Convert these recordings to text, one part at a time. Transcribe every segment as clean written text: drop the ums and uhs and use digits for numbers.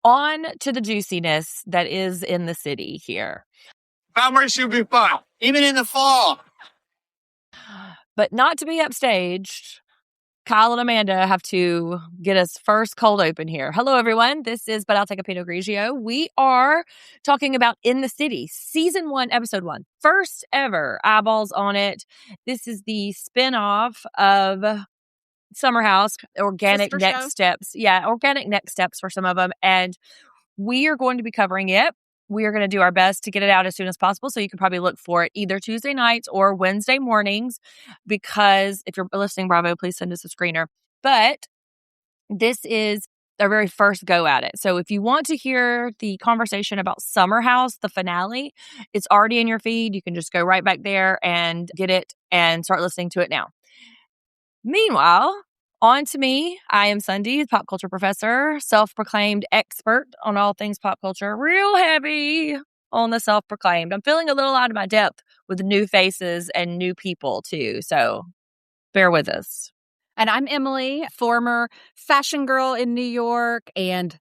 on to the juiciness that is in the city here. Summer should be fun, even in the fall. But not to be upstaged, Kyle and Amanda have to get us first cold open here. Hello, everyone. This is But I'll Take a Pinot Grigio. We are talking about In the City, Season 1, Episode 1. First ever eyeballs on it. This is the spinoff of Summer House, organic Sister next show? steps. Yeah, organic next steps for some of them. And we are going to be covering it. We are going to do our best to get it out as soon as possible. So you can probably look for it either Tuesday nights or Wednesday mornings, because if you're listening, Bravo, please send us a screener. But this is our very first go at it. So if you want to hear the conversation about Summer House, the finale, it's already in your feed. You can just go right back there and get it and start listening to it now. Meanwhile, on to me. I am Sunday, pop culture professor, self-proclaimed expert on all things pop culture. Real heavy on the self-proclaimed. I'm feeling a little out of my depth with new faces and new people too. So bear with us. And I'm Emily, former fashion girl in New York and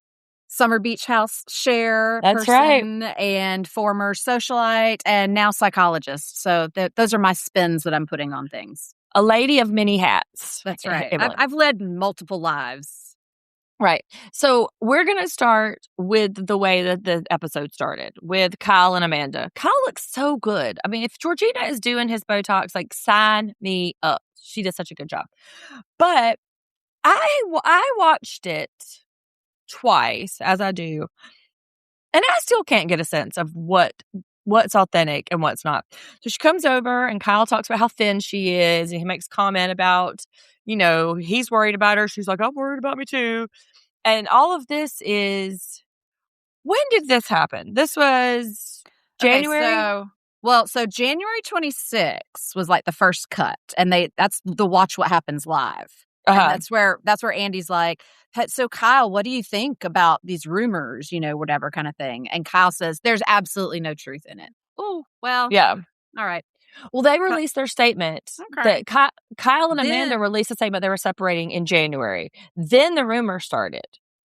Summer Beach House share That's person, and former socialite and now psychologist. So those are my spins that I'm putting on things. A lady of many hats. That's right. Emily. I've led multiple lives. Right. So we're going to start with the way that the episode started, with Kyle and Amanda. Kyle looks so good. I mean, if Georgina is doing his Botox, like, sign me up. She does such a good job. But I watched it twice, as I do, and I still can't get a sense of what's authentic and what's not. So she comes over and Kyle talks about how thin she is, and he makes comment about, he's worried about her. She's like, I'm worried about me too. And all of this is, when did this happen? This was January? Okay, so January 26th was like the first cut, and that's the Watch What Happens Live. And that's where Andy's like, so Kyle, what do you think about these rumors, whatever kind of thing? And Kyle says, there's absolutely no truth in it. Oh, well. Yeah. All right. Well, they released their statement. Okay. That Kyle and Amanda released a statement they were separating in January. Then the rumor started.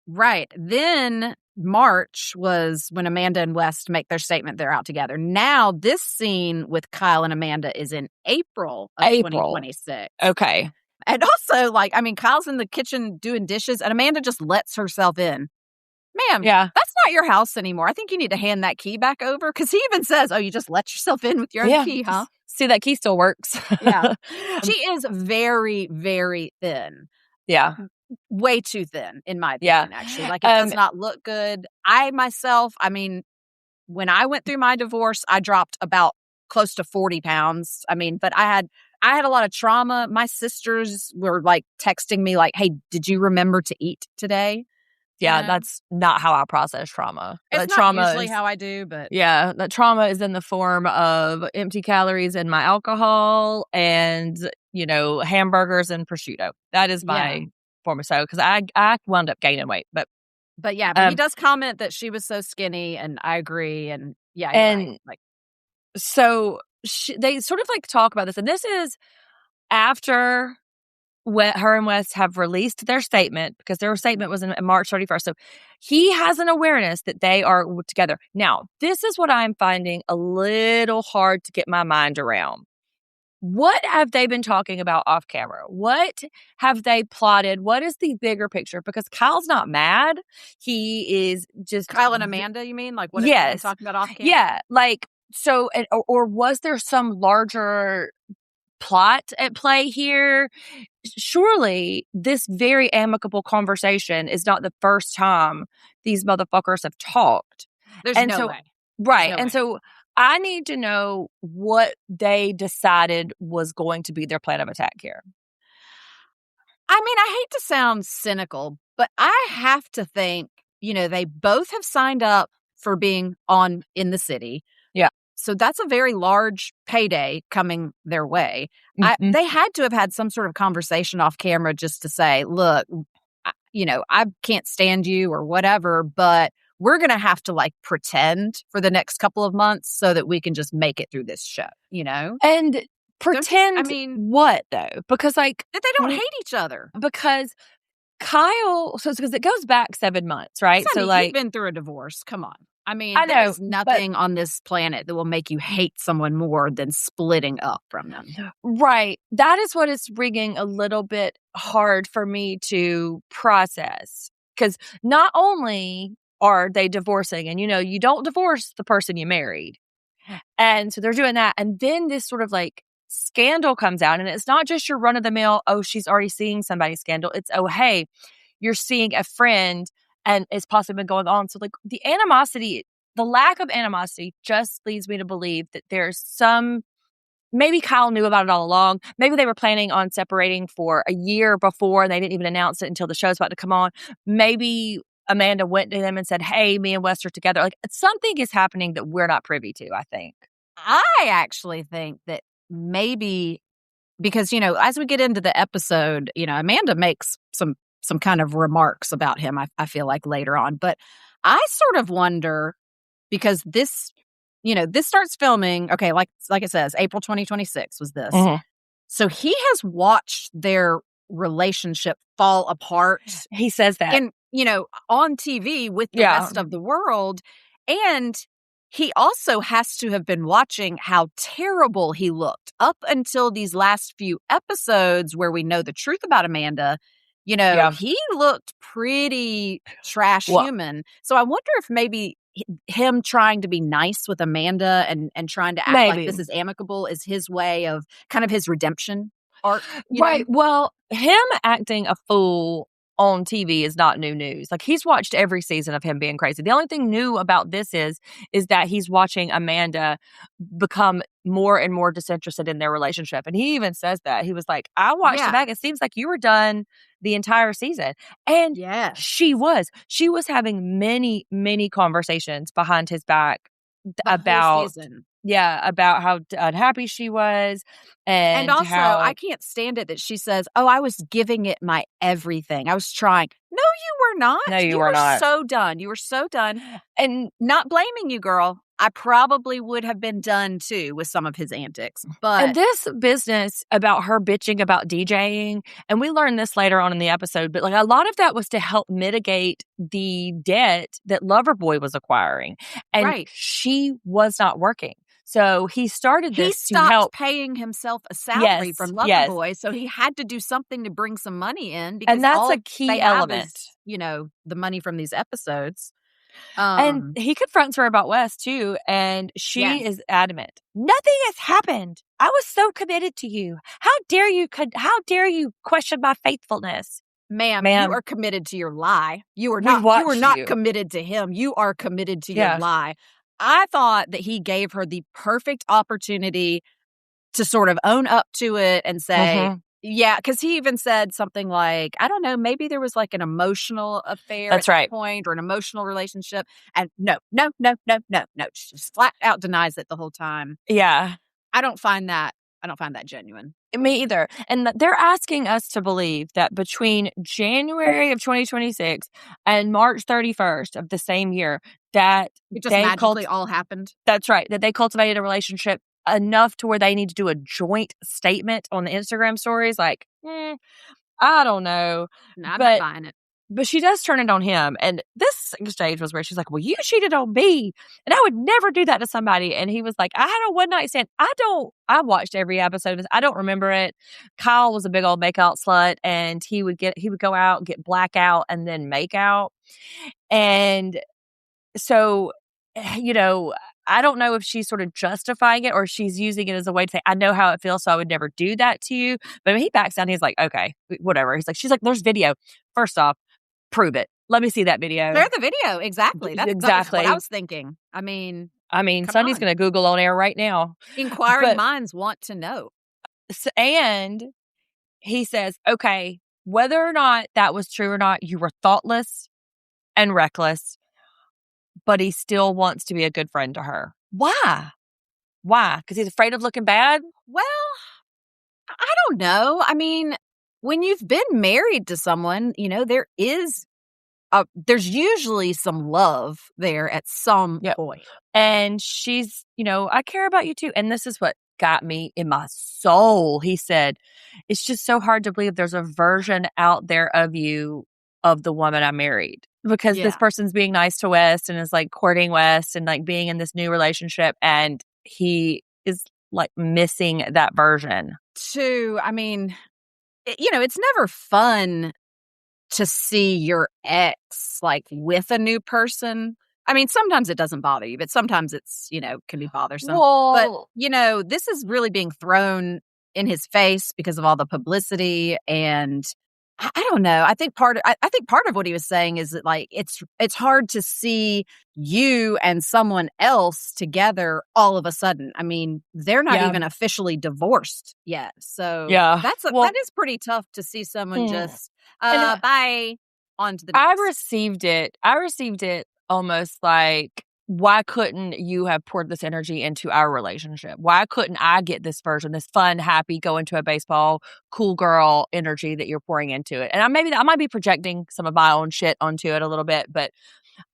Right. Then March was when Amanda and West make their statement they're out together. Now, this scene with Kyle and Amanda is in April of 2026. Okay. And also, Kyle's in the kitchen doing dishes, and Amanda just lets herself in. Ma'am, that's not your house anymore. I think you need to hand that key back over, because he even says, oh, you just let yourself in with your own key, huh? See, that key still works. Yeah. She is very, very thin. Yeah. Way too thin, in my opinion, actually. It does not look good. I myself, when I went through my divorce, I dropped about close to 40 pounds. But I had a lot of trauma. My sisters were texting me hey, did you remember to eat today? Yeah, that's not how I process trauma. It's not usually how I do, but... Yeah, that trauma is in the form of empty calories in my alcohol and, hamburgers and prosciutto. That is my form of because I wound up gaining weight. But he does comment that she was so skinny, and I agree. And so they sort of talk about this, and this is after her and Wes have released their statement, because their statement was in March 31st. So he has an awareness that they are together. Now, this is what I'm finding a little hard to get my mind around. What have they been talking about off camera? What have they plotted? What is the bigger picture? Because Kyle's not mad. He is just... Kyle and Amanda, you mean? What are they talking about off camera? Yeah. So, or was there some larger plot at play here? Surely this very amicable conversation is not the first time these motherfuckers have talked. There's no way. Right. No way. So I need to know what they decided was going to be their plan of attack here. I hate to sound cynical, but I have to think, they both have signed up for being on In the City. Yeah. So that's a very large payday coming their way. Mm-hmm. They had to have had some sort of conversation off camera just to say, look, I can't stand you or whatever, but we're going to have to pretend for the next couple of months so that we can just make it through this show, And pretend what though? Because that they don't hate each other. Because Kyle, so it's because it goes back 7 months, right? So like, you've been through a divorce. Come on. I mean, I know, there's nothing on this planet that will make you hate someone more than splitting up from them. Right. That is what is ringing a little bit hard for me to process. Because not only are they divorcing, and you don't divorce the person you married. And so they're doing that. And then this sort of like scandal comes out. And it's not just your run of the mill, oh, she's already seeing somebody scandal. It's, oh, hey, you're seeing a friend and it's possibly been going on. So like the animosity, the lack of animosity just leads me to believe that there's maybe Kyle knew about it all along. Maybe they were planning on separating for a year before and they didn't even announce it until the show's about to come on. Maybe Amanda went to them and said, hey, me and Wes are together. Like something is happening that we're not privy to, I think. I actually think that maybe because, as we get into the episode, Amanda makes some kind of remarks about him, I feel like later on. But I sort of wonder because this starts filming. Okay. Like it says, April 2026 was this. Mm-hmm. So he has watched their relationship fall apart. He says that. And, on TV with the rest of the world. And he also has to have been watching how terrible he looked up until these last few episodes where we know the truth about Amanda. He looked pretty trash human. So I wonder if maybe him trying to be nice with Amanda and trying to act like this is amicable is his way of kind of his redemption arc. Right. Well, him acting a fool on TV is not new news. Like he's watched every season of him being crazy. The only thing new about this is that he's watching Amanda become more and more disinterested in their relationship. And he even says that. He was like, I watched it back. It seems like you were done the entire season. And she was having many, many conversations behind his back about how unhappy she was. And also, I can't stand it that she says, oh, I was giving it my everything. I was trying. No, you were not. No, you were not. So done. You were so done. And not blaming you, girl. I probably would have been done too with some of his antics. But and this business about her bitching about DJing, and we learned this later on in the episode, but like a lot of that was to help mitigate the debt that Loverboy was acquiring. And she was not working. So he started this to help. He stopped paying himself a salary from Loverboy, so he had to do something to bring some money in. Because and that's a key element. Is, the money from these episodes. And he confronts her about Wes too, and she is adamant. Nothing has happened. I was so committed to you. How dare you question my faithfulness? Ma'am, you are committed to your lie. You are not committed to him. You are committed to your lie. I thought that he gave her the perfect opportunity to sort of own up to it and say, because he even said something like, I don't know, maybe there was like an emotional affair at that point or an emotional relationship. And no. She just flat out denies it the whole time. Yeah. I don't find that genuine. Me either. And they're asking us to believe that between January of 2026 and March 31st of the same year, that it just magically all happened. That's right. That they cultivated a relationship enough to where they need to do a joint statement on the Instagram stories. Like, I don't know. No, I'm not buying it. But she does turn it on him. And this exchange was where she's like, well, you cheated on me. And I would never do that to somebody. And he was like, I had a one night stand. I watched every episode of this. I don't remember it. Kyle was a big old makeout slut. And he would go out, get blackout, and then make out. And so, I don't know if she's sort of justifying it or she's using it as a way to say, I know how it feels, so I would never do that to you. But when he backs down, he's like, okay, whatever. She's like, there's video. First off, prove it. Let me see that video. Share the video. Exactly. That's exactly what I was thinking. I mean, Sunny's going to Google on air right now. Inquiring minds want to know. And he says, okay, whether or not that was true or not, you were thoughtless and reckless, but he still wants to be a good friend to her. Why? Because he's afraid of looking bad? Well, I don't know. I mean, when you've been married to someone, there's usually some love there at some point. And she's, I care about you too. And this is what got me in my soul. He said, it's just so hard to believe there's a version out there of you of the woman I married because this person's being nice to West and is like courting West and like being in this new relationship. And he is like missing that version. I mean, it's never fun to see your ex like with a new person. I mean, sometimes it doesn't bother you, but sometimes it's, can be bothersome. Well, but, this is really being thrown in his face because of all the publicity. And I don't know. I think part of what he was saying is that like it's hard to see you and someone else together all of a sudden. I mean, they're not even officially divorced yet. So that is pretty tough to see someone just bye on to the next. I received it almost like, why couldn't you have poured this energy into our relationship? Why couldn't I get this version, this fun, happy, go into a baseball, cool girl energy that you're pouring into it? And I might be projecting some of my own shit onto it a little bit, but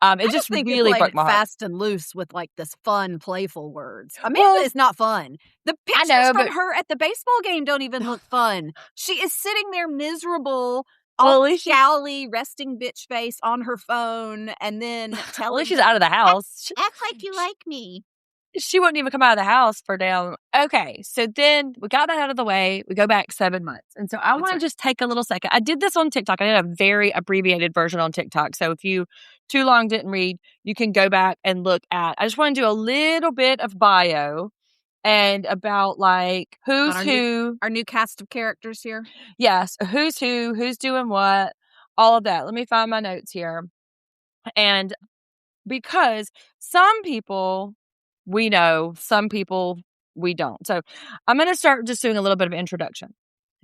it just really broke my heart. Fast and loose with like this fun, playful words. Amanda is not fun. The pictures from her at the baseball game don't even look fun. She is sitting there miserable. All scowly, resting bitch face on her phone, and then telling she's out of the house. Act like you like me. She wouldn't even come out of the house for down. Okay, so then we got that out of the way. We go back 7 months. And so I want to just take a little second. I did this on TikTok. I did a very abbreviated version on TikTok. So if you too long didn't read, you can go back and look at. I just want to do a little bit of bio. And about like who's who. Our new cast of characters here. Yes. Who's who, who's doing what, all of that. Let me find my notes here. And because some people we know, some people we don't. So I'm going to start just doing a little bit of introduction.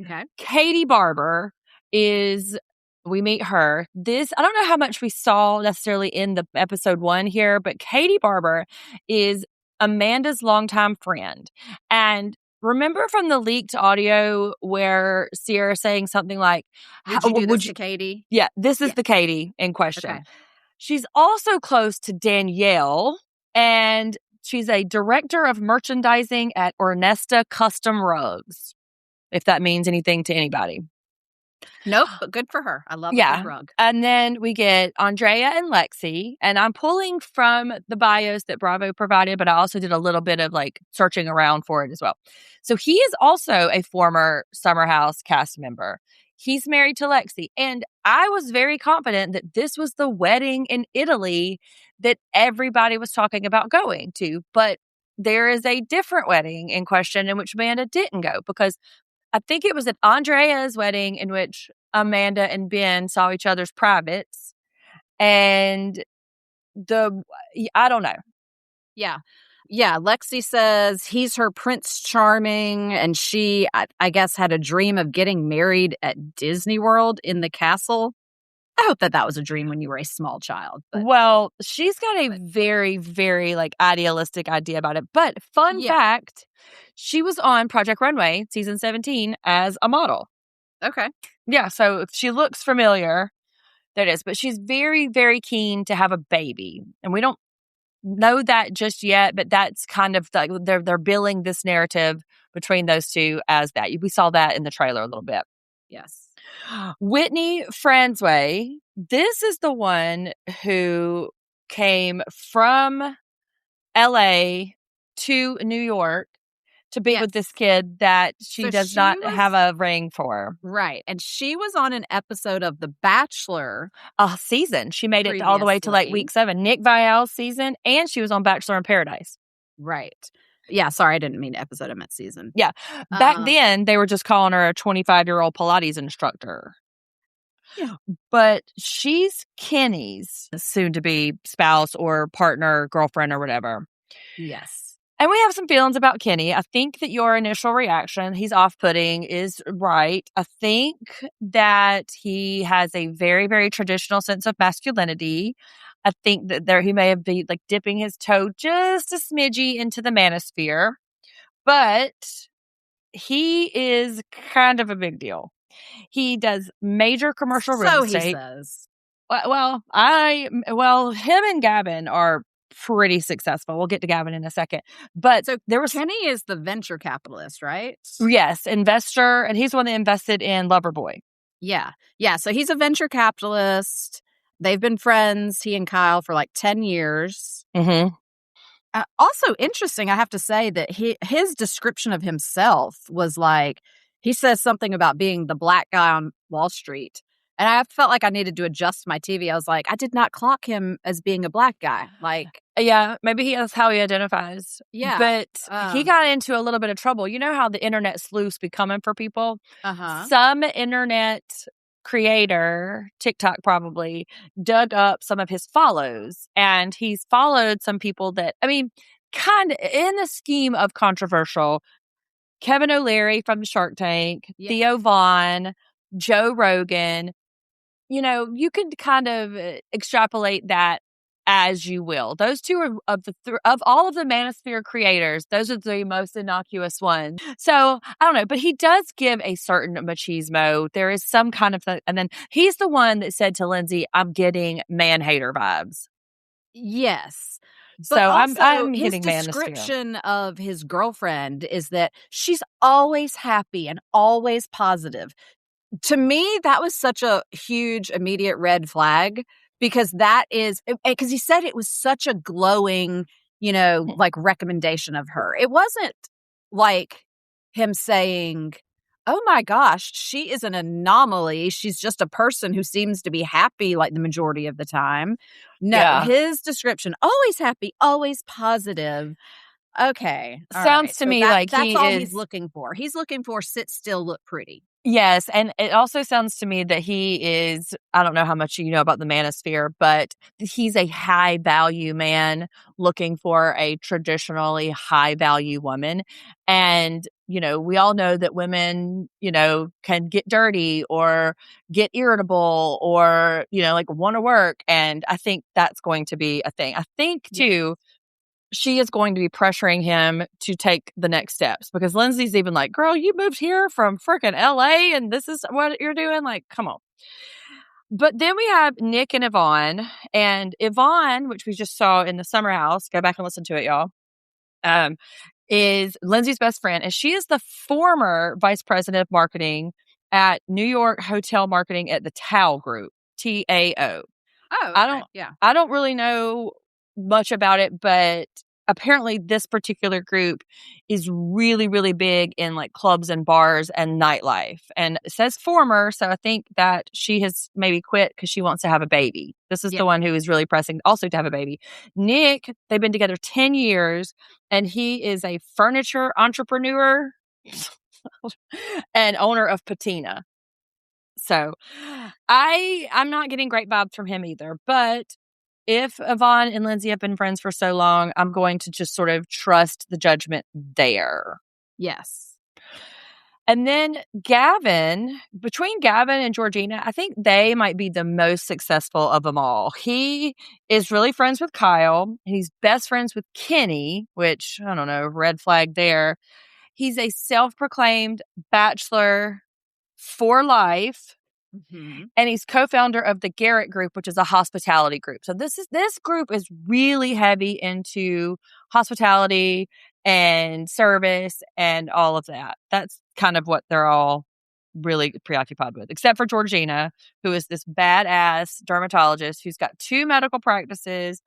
Okay. Katie Barber we meet her. I don't know how much we saw necessarily in the episode 1 here, but Katie Barber is Amanda's longtime friend. And remember from the leaked audio where Sierra saying something like, would you to Katie? Yeah, this is the Katie in question. Okay. She's also close to Danielle, and she's a director of merchandising at Ornesta Custom Rugs, if that means anything to anybody. Nope, but good for her. I love a good rug. And then we get Andrea and Lexi, and I'm pulling from the bios that Bravo provided, but I also did a little bit of like searching around for it as well. So he is also a former Summer House cast member. He's married to Lexi, and I was very confident that this was the wedding in Italy that everybody was talking about going to, but there is a different wedding in question in which Amanda didn't go, because I think it was at Andrea's wedding in which Amanda and Ben saw each other's privates. And I don't know. Yeah. Yeah. Lexi says he's her Prince Charming. And she, I guess, had a dream of getting married at Disney World in the castle. I hope that was a dream when you were a small child. But. Well, she's got a very, very like idealistic idea about it. But fun fact, she was on Project Runway season 17 as a model. Okay. Yeah. So if she looks familiar, there it is. But she's very, very keen to have a baby. And we don't know that just yet, but that's kind of like they're billing this narrative between those two as that. We saw that in the trailer a little bit. Yes. Whitney Franzway, this is the one who came from LA to New York to be with this kid that she does not have a ring for. Right. And she was on an episode of The Bachelor. A season. She made it all the way to like week 7. Nick Viall's season, and she was on Bachelor in Paradise. Right. Yeah, sorry, I didn't mean episode. I meant season. Yeah. Back then, they were just calling her a 25-year-old Pilates instructor. Yeah. But she's Kenny's soon-to-be spouse or partner, girlfriend, or whatever. Yes. And we have some feelings about Kenny. I think that your initial reaction, he's off-putting, is right. I think that he has a very, very traditional sense of masculinity. I think that he may have been like dipping his toe just a smidgy into the manosphere, but he is kind of a big deal. He does major commercial real estate. So he says. Well, him and Gavin are pretty successful. We'll get to Gavin in a second. But so Kenny is the venture capitalist, right? Yes, investor, and he's the one that invested in Loverboy. Yeah. Yeah. So he's a venture capitalist. They've been friends, he and Kyle, for like 10 years. Mm-hmm. Also interesting, I have to say that his description of himself was like, he says something about being the black guy on Wall Street. And I felt like I needed to adjust my TV. I was like, I did not clock him as being a black guy. Like, yeah, maybe that's how he identifies. Yeah. But he got into a little bit of trouble. You know how the internet sleuths be coming for people? Uh-huh. Some internet creator, TikTok probably, dug up some of his follows. And he's followed some people that, I mean, kind of in the scheme of controversial. Kevin O'Leary from Shark Tank, Theo Vaughn, Joe Rogan. You know, you could kind of extrapolate that as you will. Those two are of all of the Manosphere creators, those are the most innocuous ones. So I don't know, but he does give a certain machismo. There is some kind of, and then he's the one that said to Lindsay, "I'm getting man hater vibes." Yes. So also, I'm his hitting description of his girlfriend is that she's always happy and always positive. To me, that was such a huge immediate red flag, because he said it was such a glowing, like recommendation of her. It wasn't like him saying, "Oh my gosh, she is an anomaly. She's just a person who seems to be happy like the majority of the time." No, his description, always happy, always positive. Okay. Sounds to me like that's all he's looking for. He's looking for sit still, look pretty. Yes, and it also sounds to me that he is, I don't know how much you know about the manosphere, but he's a high value man looking for a traditionally high value woman. And, we all know that women, can get dirty or get irritable or, like want to work. And I think that's going to be a thing. I think too, she is going to be pressuring him to take the next steps, because Lindsay's even like, "Girl, you moved here from freaking LA and this is what you're doing." Like, come on. But then we have Nick and Yvonne, and Yvonne, which we just saw in the summer house, go back and listen to it, y'all, is Lindsay's best friend. And she is the former vice president of marketing at New York Hotel Marketing at the Tao Group, TAO. Oh, okay. I don't really know much about it, but apparently this particular group is really, really big in like clubs and bars and nightlife. And it says former, so I think that she has maybe quit because she wants to have a baby. This is the one who is really pressing also to have a baby. Nick, they've been together 10 years, and he is a furniture entrepreneur and owner of Patina. So I'm not getting great vibes from him either, but if Yvonne and Lindsay have been friends for so long, I'm going to just sort of trust the judgment there. Yes. And then between Gavin and Georgina, I think they might be the most successful of them all. He is really friends with Kyle. He's best friends with Kenny, which, I don't know, red flag there. He's a self-proclaimed bachelor for life. Mm-hmm. And he's co-founder of the Garrett Group, which is a hospitality group. So this group is really heavy into hospitality and service and all of that. That's kind of what they're all really preoccupied with, except for Georgina, who is this badass dermatologist who's got 2 medical practices,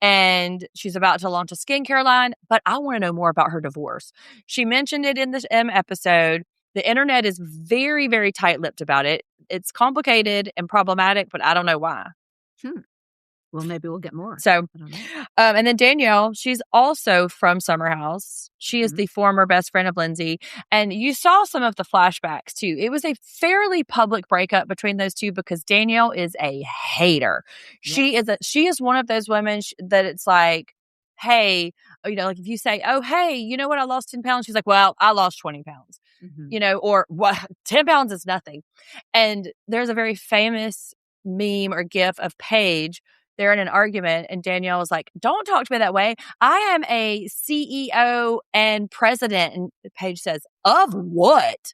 and she's about to launch a skincare line. But I want to know more about her divorce. She mentioned it in this episode. The internet is very, very tight-lipped about it. It's complicated and problematic, but I don't know why. Well, maybe we'll get more. So, and then Danielle, she's also from Summer House. She is the former best friend of Lindsay. And you saw some of the flashbacks too. It was a fairly public breakup between those two because Danielle is a hater. Yes. She is one of those women that it's like, hey, like if you say, "Oh, hey, you know what? I lost 10 pounds. She's like, "Well, I lost 20 pounds. Or what? 10 pounds is nothing." And there's a very famous meme or gif of Paige. They're in an argument, and Danielle is like, "Don't talk to me that way. I am a CEO and president." And Paige says, "Of what?"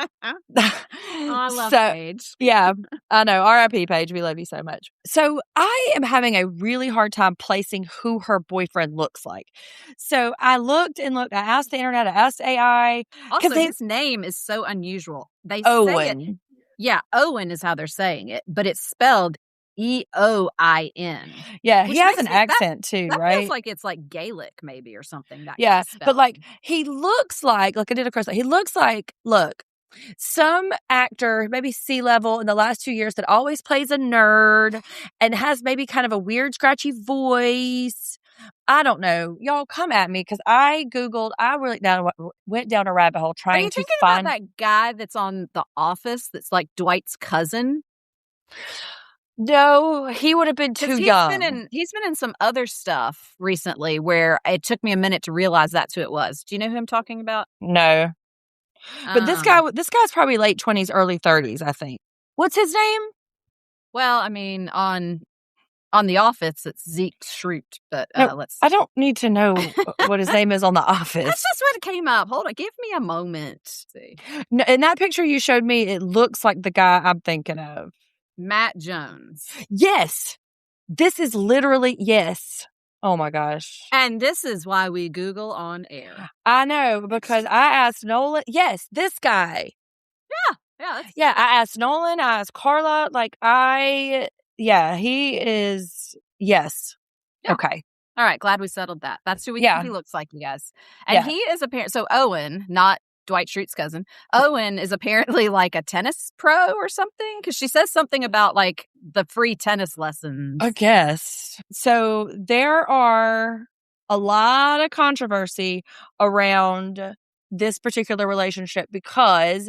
I love Paige. Yeah, I know. R.I.P. Paige. We love you so much. So I am having a really hard time placing who her boyfriend looks like. So I looked. I asked the internet. I asked AI. Also, his name is so unusual. They Owen. say it. Yeah, Owen is how they're saying it, but it's spelled E-O-I-N. Yeah, he has an accent too, that right? feels like it's like Gaelic maybe or something. That Yeah, but like he looks like I did a cross. He looks like some actor, maybe C-level in the last 2 years that always plays a nerd and has maybe kind of a weird, scratchy voice. I don't know. Y'all come at me because I really went down a rabbit hole trying to find. Are you thinking about that guy that's on The Office that's like Dwight's cousin? No, he would have been too young. He's been in some other stuff recently where it took me a minute to realize that's who it was. Do you know who I'm talking about? No. But this guy's probably late 20s, early 30s, I think. What's his name? Well, I mean, on The Office, it's Zeke Schrute, but let's see. I don't need to know what his name is on The Office. That's just what came up. Hold on. Give me a moment. See. No, in that picture you showed me, it looks like the guy I'm thinking of. Matt Jones. Yes. This is literally, yes. Oh my gosh. And this is why we Google on air. I know, because I asked Nolan. Yes, this guy. Yeah. I asked Nolan. I asked Carla. He is. Yes. Yeah. Okay. All right. Glad we settled that. That's who he looks like, you guys. And he is apparently, so Owen, not Dwight Schrute's cousin, Owen is apparently like a tennis pro or something, because she says something about like the free tennis lessons. I guess. So there are a lot of controversy around this particular relationship because,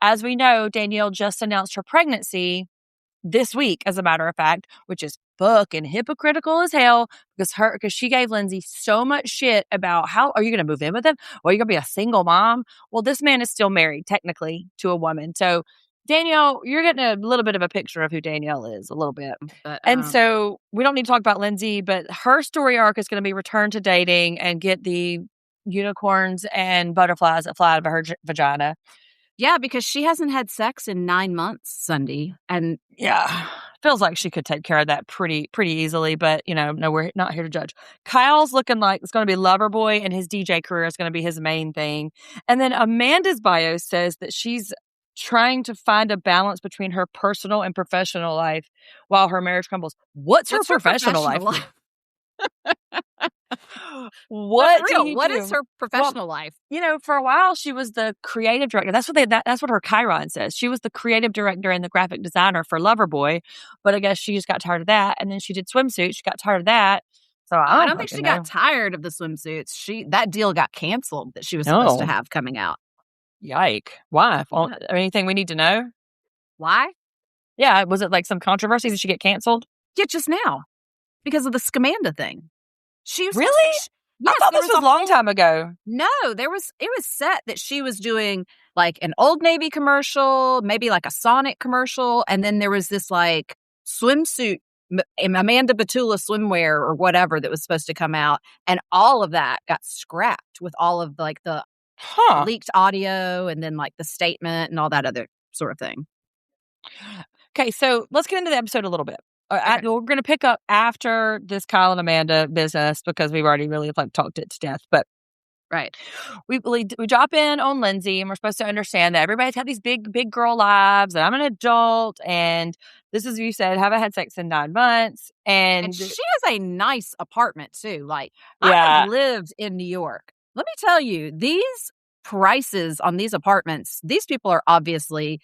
as we know, Danielle just announced her pregnancy this week, as a matter of fact, which is fucking hypocritical as hell because she gave Lindsay so much shit about how are you going to move in with him? Or are you going to be a single mom? Well, this man is still married technically to a woman. So Danielle, you're getting a little bit of a picture of who Danielle is a little bit. And so we don't need to talk about Lindsay, but her story arc is going to be return to dating and get the unicorns and butterflies that fly out of her vagina. Yeah, because she hasn't had sex in 9 months, Sunday. And feels like she could take care of that pretty easily. But, no, we're not here to judge. Kyle's looking like it's going to be Loverboy and his DJ career is going to be his main thing. And then Amanda's bio says that she's trying to find a balance between her personal and professional life while her marriage crumbles. What's her professional life? What is her professional life? For a while she was the creative director. That's what her Chiron says. She was the creative director and the graphic designer for Loverboy, but I guess she just got tired of that. And then she did swimsuits. She got tired of that. So I don't think she got tired of the swimsuits. That deal got canceled that she was supposed to have coming out. Yike! Why? Anything we need to know? Why? Yeah, was it like some controversy? Did she get canceled? Yeah, just now because of the Scamanda thing. She was really? I thought this was a long time ago. No, it was set that she was doing like an Old Navy commercial, maybe like a Sonic commercial. And then there was this like swimsuit, Amanda Batula swimwear or whatever that was supposed to come out. And all of that got scrapped with all of like the leaked audio and then like the statement and all that other sort of thing. Okay, so let's get into the episode a little bit. Okay. We're going to pick up after this Kyle and Amanda business because we've already really talked it to death. But we drop in on Lindsay and we're supposed to understand that everybody's had these big girl lives and I'm an adult and this is, you said, haven't had sex in 9 months. And she has a nice apartment too. Like I have lived in New York. Let me tell you, these prices on these apartments, these people are obviously,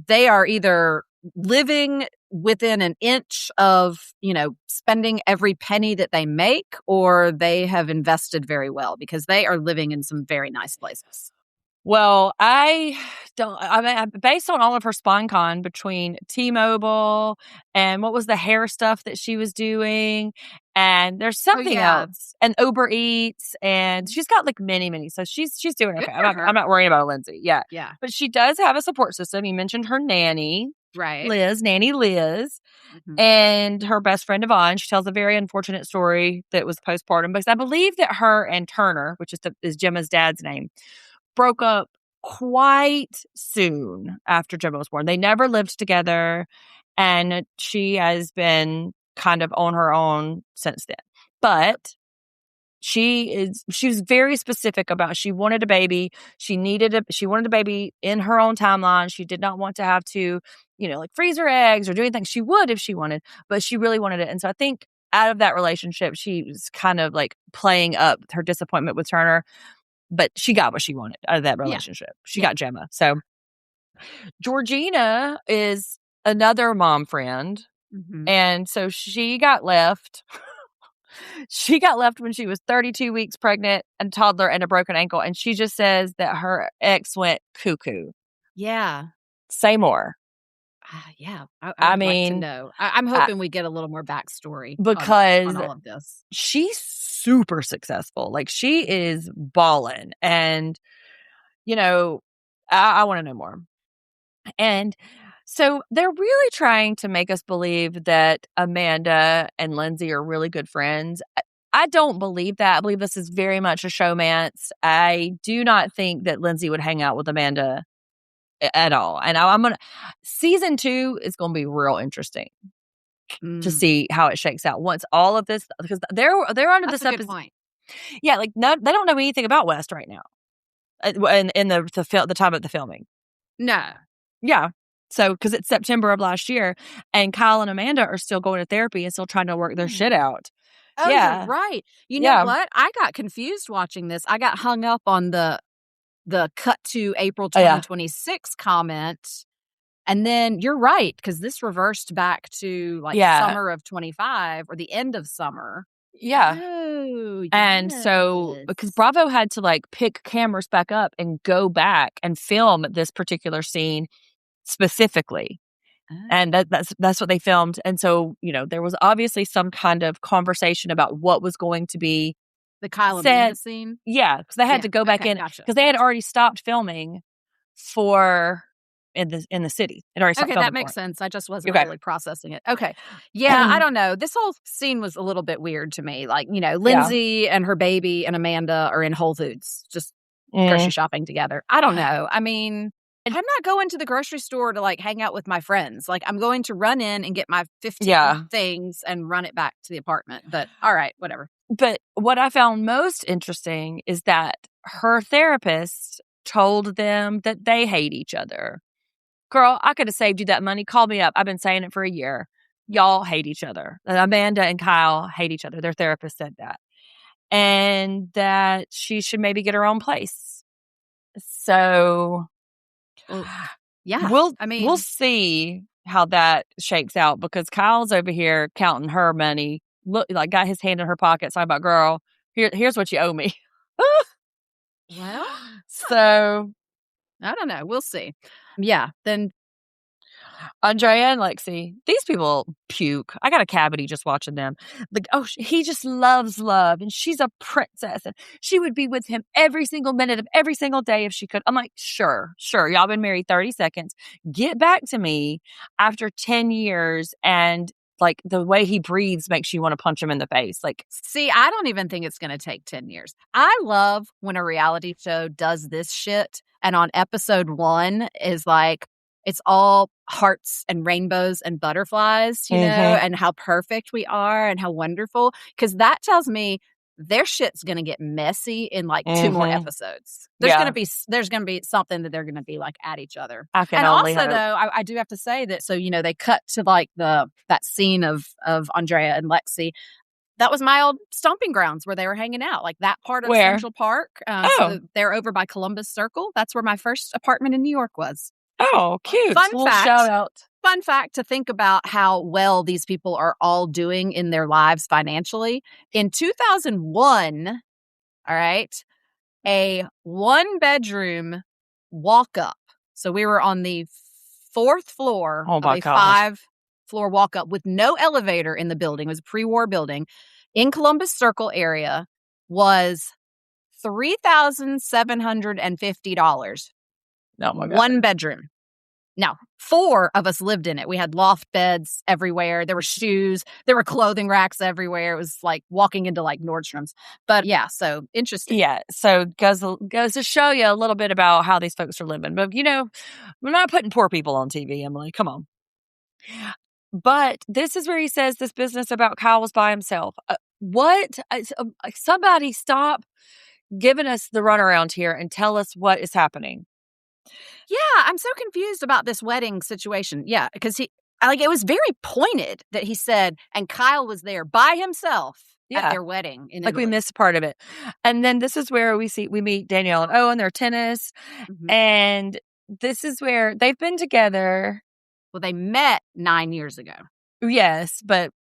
they are either living within an inch of, spending every penny that they make, or they have invested very well because they are living in some very nice places. Well, based on all of her SpawnCon between T-Mobile and what was the hair stuff that she was doing, and there's something else, and Uber Eats, and she's got like many. So she's doing okay. I'm not worrying about Lindsay. Yeah. But she does have a support system. You mentioned her nanny, right? Nanny Liz, and her best friend Yvonne. She tells a very unfortunate story that was postpartum because I believe that her and Turner, which is Gemma's dad's name, broke up quite soon after Gemma was born. They never lived together, and she has been kind of on her own since then. But She was very specific about she wanted a baby. She wanted a baby in her own timeline. She did not want to have to, like freeze her eggs or do anything. She would if she wanted, but she really wanted it. And so I think out of that relationship, she was kind of like playing up her disappointment with Turner, but she got what she wanted out of that relationship. She got Gemma. So Georgina is another mom friend. Mm-hmm. And so she got left. She got left when she was 32 weeks pregnant, and toddler, and a broken ankle. And she just says that her ex went cuckoo. Yeah. Say more. Yeah. I mean, like to know. I'm hoping we get a little more backstory because on all of this. She's super successful. Like, she is balling. And, I want to know more. And so they're really trying to make us believe that Amanda and Lindsay are really good friends. I don't believe that. I believe this is very much a showmance. I do not think that Lindsay would hang out with Amanda at all. And season 2 is going to be real interesting to see how it shakes out once all of this, because they're under this point. Yeah, like no, they don't know anything about West right now. In the time of the filming. No. Yeah. So, because it's September of last year, and Kyle and Amanda are still going to therapy and still trying to work their shit out. Oh, yeah. You're right. You know what? I got confused watching this. I got hung up on the cut to April 2026 comment. And then you're right, because this reversed back to summer of 25 or the end of summer. Yeah. Oh, yes. And so, because Bravo had to pick cameras back up and go back and film this particular scene specifically. And that's what they filmed. And so, there was obviously some kind of conversation about what was going to be the Kyle and Amanda scene. Yeah, because they had to go back in because they had already stopped filming in the city. It already stopped filming. That makes sense. I just wasn't really processing it. Okay. Yeah, I don't know. This whole scene was a little bit weird to me. Lindsay and her baby and Amanda are in Whole Foods, just grocery shopping together. I don't know. I mean, I'm not going to the grocery store to hang out with my friends. I'm going to run in and get my 15 things and run it back to the apartment. But all right, whatever. But what I found most interesting is that her therapist told them that they hate each other. Girl, I could have saved you that money. Call me up. I've been saying it for a year. Y'all hate each other. Amanda and Kyle hate each other. Their therapist said that. And that she should maybe get her own place. So... yeah, we'll see how that shakes out, because Kyle's over here counting her money. Look, got his hand in her pocket. So I'm about, girl, here's what you owe me. Well, so I don't know. We'll see. Yeah. Then Andrea and Lexi, these people puke. I got a cavity just watching them. He just loves love, and she's a princess, and she would be with him every single minute of every single day if she could. I'm like, sure. Y'all been married 30 seconds. Get back to me after 10 years, and the way he breathes makes you want to punch him in the face. See, I don't even think it's going to take 10 years. I love when a reality show does this shit, and on episode 1 is it's all hearts and rainbows and butterflies, you know, and how perfect we are and how wonderful. Because that tells me their shit's going to get messy in 2 more episodes. There's going to be something that they're going to be at each other. And also, hope. Though, I do have to say that. So, they cut to that scene of Andrea and Lexi. That was my old stomping grounds where they were hanging out, that part of Central Park. So they're over by Columbus Circle. That's where my first apartment in New York was. Oh, cute. Shout out. Fun fact to think about how well these people are all doing in their lives financially. In 2001, all right, a 1-bedroom walk-up. So we were on the 4th floor of a 5-floor walk-up with no elevator in the building. It was a pre-war building in Columbus Circle area, was $3,750. Oh my God. 1 bedroom. Now, 4 of us lived in it. We had loft beds everywhere. There were shoes. There were clothing racks everywhere. It was like walking into Nordstrom's. But yeah, so interesting. Yeah, so goes to show you a little bit about how these folks are living. But, we're not putting poor people on TV, Emily. Come on. But this is where he says this business about Kyle was by himself. What? Somebody stop giving us the runaround here and tell us what is happening. Yeah, I'm so confused about this wedding situation. Yeah, because it was very pointed that he said, and Kyle was there by himself at their wedding in Italy. We missed part of it. And then this is where we meet Danielle and Owen, their tennis. Mm-hmm. And this is where they've been together. Well, they met 9 years ago. Yes, but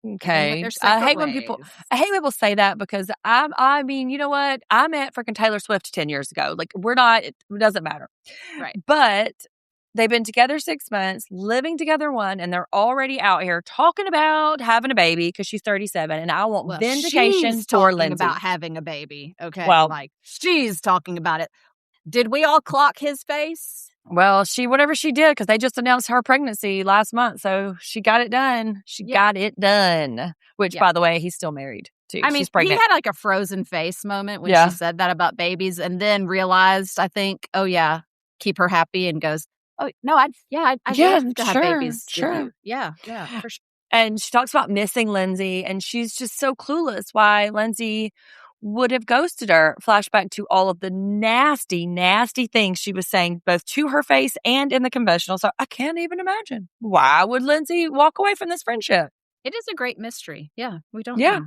okay. I hate when people say that because I mean, you know what? I met freaking Taylor Swift 10 years ago. Like it doesn't matter. Right. But they've been together 6 months, living together 1, and they're already out here talking about having a baby because she's 37. And I want vindication for Lindsay about having a baby. Okay. Well, she's talking about it. Did we all clock his face? Well, whatever she did, because they just announced her pregnancy last month. So she got it done. Got it done. Which, by the way, he's still married, too. I mean, she's pregnant. He had like a frozen face moment when she said that about babies and then realized, I think, oh, yeah, keep her happy and goes, oh, no, I'd love to have babies. Sure. Yeah, for sure. And she talks about missing Lindsay, and she's just so clueless why Lindsay would have ghosted her. Flashback to all of the nasty, nasty things she was saying, both to her face and in the confessional. So I can't even imagine. Why would Lindsay walk away from this friendship? It is a great mystery. Yeah, we don't know.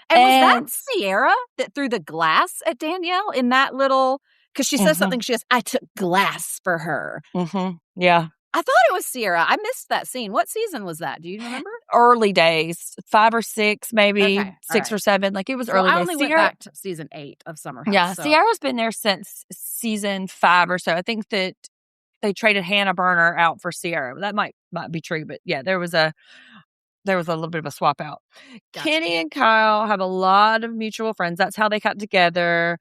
And was that Sierra that threw the glass at Danielle in that little... Because she says something, she goes, I took glass for her. Mm-hmm. Yeah. I thought it was Sierra. I missed that scene. What season was that? Do you remember? Early days. 5 or 6, maybe 6 or 7. Like, it was early days. I only went back to season 8 of Summer House. Yeah, Sierra's been there since season 5 or so. I think that they traded Hannah Burner out for Sierra. That might be true, but yeah, there was a little bit of a swap out. Gotcha. Kenny and Kyle have a lot of mutual friends. That's how they got together.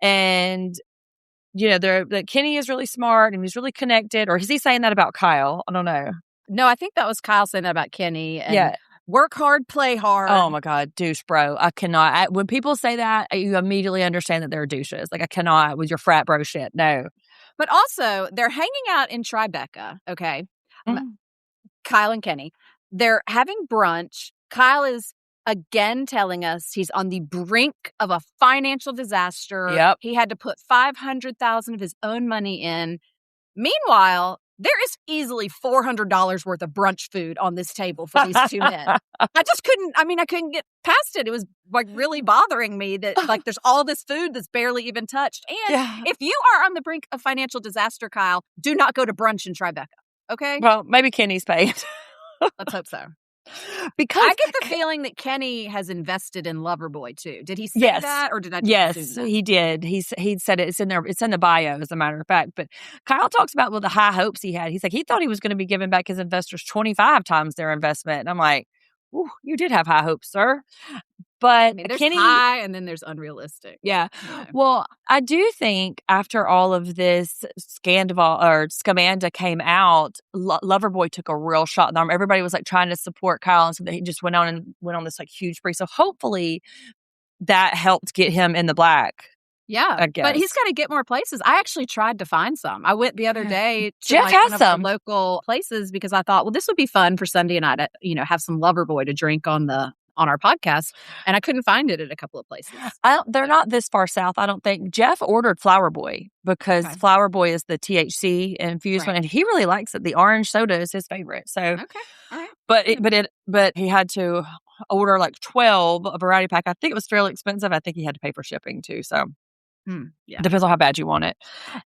And you know, Kenny is really smart and he's really connected. Or is he saying that about Kyle? I don't know. No, I think that was Kyle saying that about Kenny. And work hard, play hard. Oh my God, douche, bro. I cannot. When people say that, you immediately understand that they're douches. Like, I cannot with your frat bro shit. No. But also, they're hanging out in Tribeca, okay? Mm-hmm. Kyle and Kenny. They're having brunch. Kyle is again telling us he's on the brink of a financial disaster. Yep. He had to put $500,000 of his own money in. Meanwhile, there is easily $400 worth of brunch food on this table for these two men. I couldn't get past it. It was like really bothering me that like there's all this food that's barely even touched. And if you are on the brink of financial disaster, Kyle, do not go to brunch in Tribeca. Okay? Well, maybe Kenny's paid. Let's hope so. Because I get the feeling that Kenny has invested in Loverboy too. Did he say that, or did I? Yes, he did. He said it. It's in there. It's in the bio, as a matter of fact. But Kyle talks about the high hopes he had. He's like, he thought he was going to be giving back his investors 25 times their investment. And I'm like, ooh, you did have high hopes, sir. But there's Kenny, high and then there's unrealistic. Yeah. Well, I do think after all of this scamanda came out, Loverboy took a real shot in the arm. Everybody was like trying to support Kyle, and so he just went on this like huge spree. So hopefully that helped get him in the black. Yeah, I guess. But he's got to get more places. I actually tried to find some. I went the other day to Jeff has one some of the local places because I thought, well, this would be fun for Sunday and I to have some Loverboy to drink on our podcast, and I couldn't find it at a couple of places. They're not this far south, I don't think. Jeff ordered Flower Boy because Flower Boy is the THC infused one, and he really likes it. The orange soda is his favorite. So, okay, all right. But he had to order like 12 a variety pack. I think it was fairly expensive. I think he had to pay for shipping too. So. Depends on how bad you want it.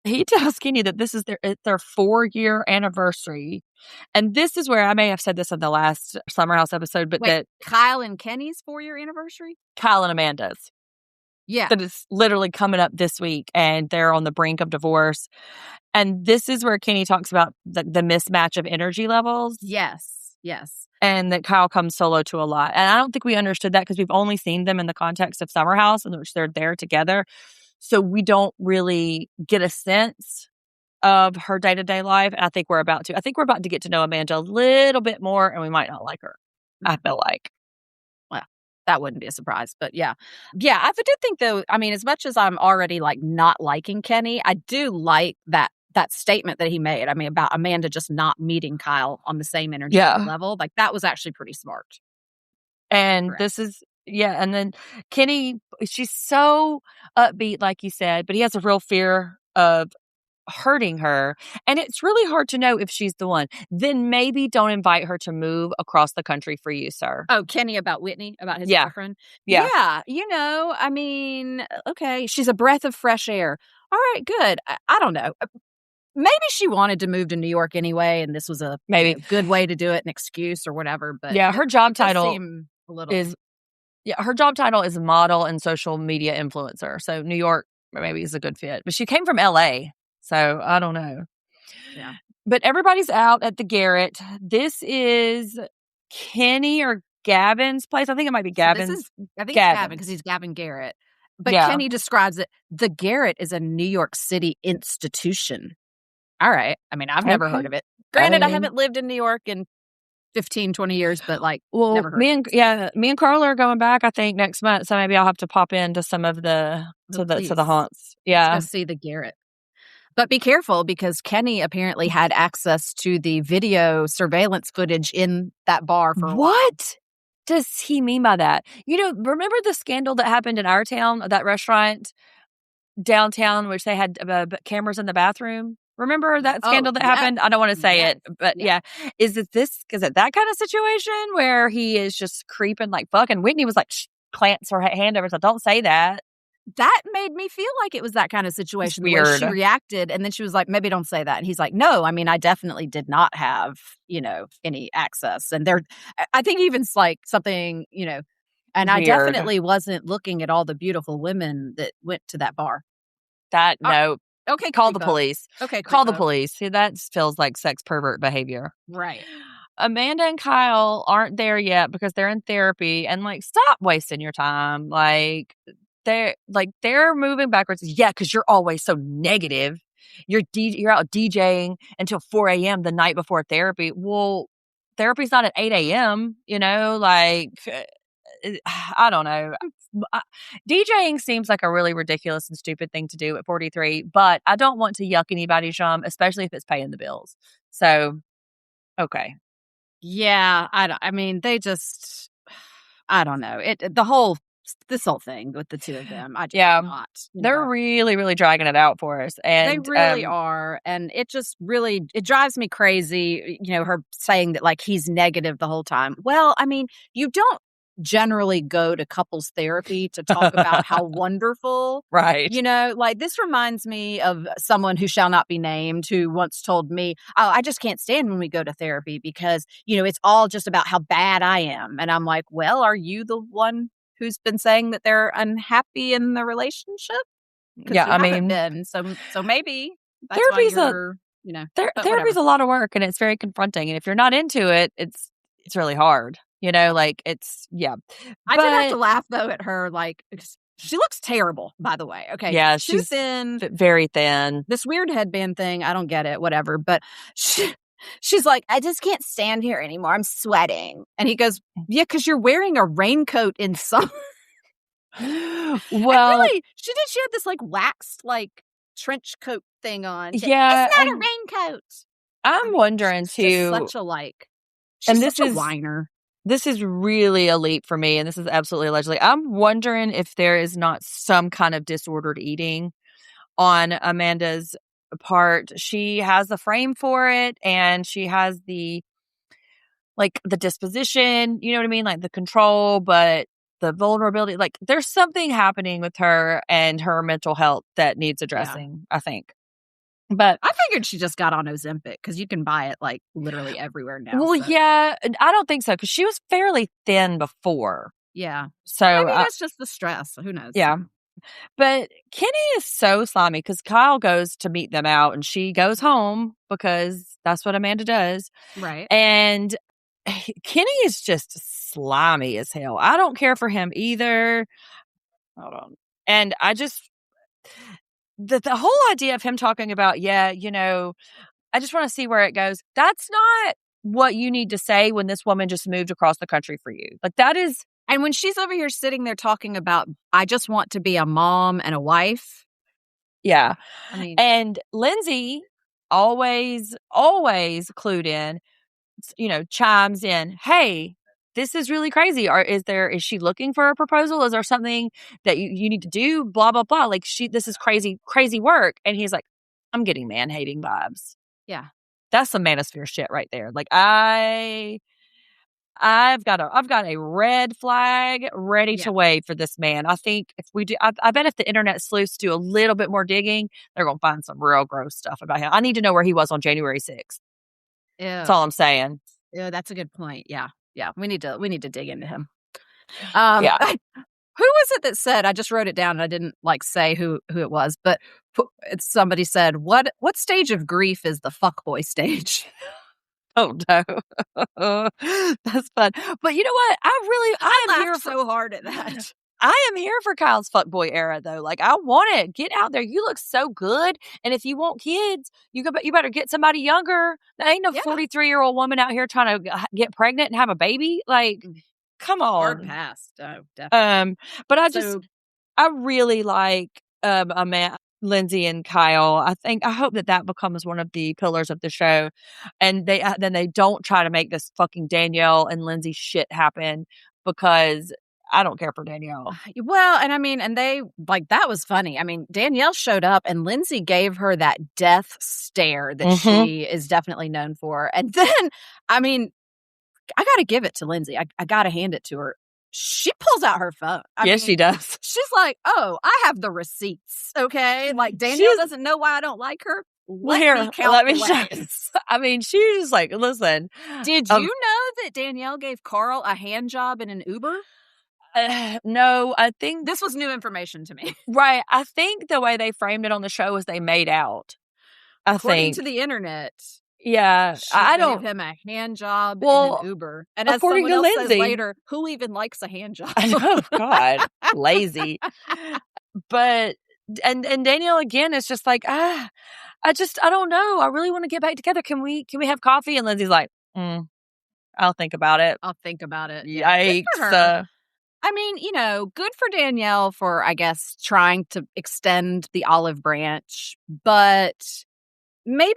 He tells Kenny that this is their 4-year anniversary. And this is where I may have said this in the last Summer House episode, but that Kyle and Kenny's 4-year anniversary? Kyle and Amanda's. Yeah. That is literally coming up this week, and they're on the brink of divorce. And this is where Kenny talks about the mismatch of energy levels. Yes. And that Kyle comes solo to a lot. And I don't think we understood that because we've only seen them in the context of Summer House, in which they're there together. So we don't really get a sense of her day-to-day life. And I think we're about to get to know Amanda a little bit more, and we might not like her. I feel like. Well, that wouldn't be a surprise, but yeah. I did think though, I mean, as much as I'm already like not liking Kenny, I do like that that statement that he made, I mean, about Amanda just not meeting Kyle on the same energy level, like, that was actually pretty smart. And this is, and then Kenny, she's so upbeat, like you said, but he has a real fear of hurting her. And it's really hard to know if she's the one. Then maybe don't invite her to move across the country for you, sir. Oh, Kenny about Whitney, about his girlfriend? Yeah. I mean, okay, she's a breath of fresh air. All right, good. I don't know. Maybe she wanted to move to New York anyway, and this was a good way to do it, an excuse or whatever. But her job title is her job title is model and social media influencer. So New York maybe is a good fit. But she came from LA, so I don't know. Yeah. But everybody's out at the Garrett. This is Kenny or Gavin's place. I think it might be Gavin's. I think it's Gavin because he's Gavin Garrett. But Kenny describes it. The Garrett is a New York City institution. All right. I mean, I've never heard of it. Granted, I haven't lived in New York in 15, 20 years, but never heard me and Carla are going back, I think, next month. So maybe I'll have to pop into some of the haunts. Yeah. Let's go see the Garrett. But be careful because Kenny apparently had access to the video surveillance footage in that bar for a while. What does he mean by that? Remember the scandal that happened in our town, that restaurant downtown, which they had cameras in the bathroom? Remember that scandal that happened? I don't want to say it, but Is it that kind of situation where he is just creeping like fuck? And Whitney was like, plants her hand over, so don't say that. That made me feel like it was that kind of situation. The way she reacted, and then she was like, maybe don't say that. And he's like, no, I mean, I definitely did not have, any access. And I think even like something, and I definitely wasn't looking at all the beautiful women that went to that bar. No. Okay, call the police. Okay, call the police. See, that feels like sex pervert behavior. Right. Amanda and Kyle aren't there yet because they're in therapy, and stop wasting your time. They're moving backwards. Yeah, because you're always so negative. You're out DJing until 4 a.m. the night before therapy. Well, therapy's not at 8 a.m. I don't know. DJing seems like a really ridiculous and stupid thing to do at 43, but I don't want to yuck anybody's yum, especially if it's paying the bills. So, okay. Yeah, I mean, they just, I don't know. This whole thing with the two of them, I just not. They're really, really dragging it out for us. And they really are. And it just really, it drives me crazy, her saying that he's negative the whole time. Well, I mean, you don't generally go to couples therapy to talk about how wonderful. Right. This reminds me of someone who shall not be named who once told me, oh, I just can't stand when we go to therapy because, it's all just about how bad I am. And I'm like, well, are you the one who's been saying that they're unhappy in the relationship? Yeah, I mean, been. So maybe that's therapy's therapy's a lot of work and it's very confronting. And if you're not into it, it's really hard. I did have to laugh though at her. She looks terrible, by the way. Okay. Yeah. She's thin. Very thin. This weird headband thing. I don't get it. Whatever. But she's like, I just can't stand here anymore. I'm sweating. And he goes, yeah, because you're wearing a raincoat in summer. Well, really, she had this waxed trench coat thing on. Yeah. It's not a raincoat. I'm wondering too. Such a and this is a whiner. This is really a leap for me, and this is absolutely allegedly. I'm wondering if there is not some kind of disordered eating on Amanda's part. She has the frame for it, and she has the disposition, you know what I mean? The control, but the vulnerability. There's something happening with her and her mental health that needs addressing, I think. But I figured she just got on Ozempic because you can buy it literally everywhere now. Well, yeah, I don't think so because she was fairly thin before. Yeah. So maybe that's just the stress. Who knows? Yeah. But Kenny is so slimy because Kyle goes to meet them out and she goes home because that's what Amanda does. Right. And Kenny is just slimy as hell. I don't care for him either. Hold on. And I just... The whole idea of him talking about, I just want to see where it goes. That's not what you need to say when this woman just moved across the country for you. That is. And when she's over here sitting there talking about, I just want to be a mom and a wife. Yeah. I mean. And Lindsay always clued in, chimes in, hey, this is really crazy. Or is she looking for a proposal? Is there something that you need to do? Blah, blah, blah. Like this is crazy, crazy work. And he's like, I'm getting man-hating vibes. Yeah. That's some manosphere shit right there. Like I've got a red flag ready to wave for this man. I think if we do, I bet if the internet sleuths do a little bit more digging, they're going to find some real gross stuff about him. I need to know where he was on January 6th. Yeah. That's all I'm saying. Yeah, that's a good point. Yeah. Yeah. We need to dig into him. Yeah. Who was it that said, I just wrote it down and I didn't say who it was, but somebody said, what stage of grief is the fuckboy stage? Oh no. That's fun. But you know what? I am here so hard at that. I am here for Kyle's fuckboy era though. Like I want it. Get out there. You look so good. And if you want kids, you better get somebody younger. There ain't no 43-year-old woman out here trying to get pregnant and have a baby. Like, come on. Hard pass. Oh, definitely. But I really like Lindsay and Kyle. I hope that becomes one of the pillars of the show, and they don't try to make this fucking Danielle and Lindsay shit happen, because I don't care for Danielle. Well, and I mean, and they that was funny. I mean, Danielle showed up and Lindsay gave her that death stare that she is definitely known for, and then I mean, I got to give it to Lindsay. I got to hand it to her. She pulls out her phone. Yes, she does. She's like, oh, I have the receipts. Okay. Like, Danielle doesn't know why I don't like her. Let me show you. I mean, she was just like, listen. Did you know that Danielle gave Carl a hand job in an Uber? No, I think this was new information to me. Right. I think the way they framed it on the show was they made out. According to the internet. Yeah, I don't give him a hand job in an Uber. And as someone else says later, who even likes a hand job? I know, God, lazy. But and Danielle again is just like, I don't know. I really want to get back together. Can we have coffee? And Lindsay's like, I'll think about it. Yikes. I mean, good for Danielle for, I guess, trying to extend the olive branch, but maybe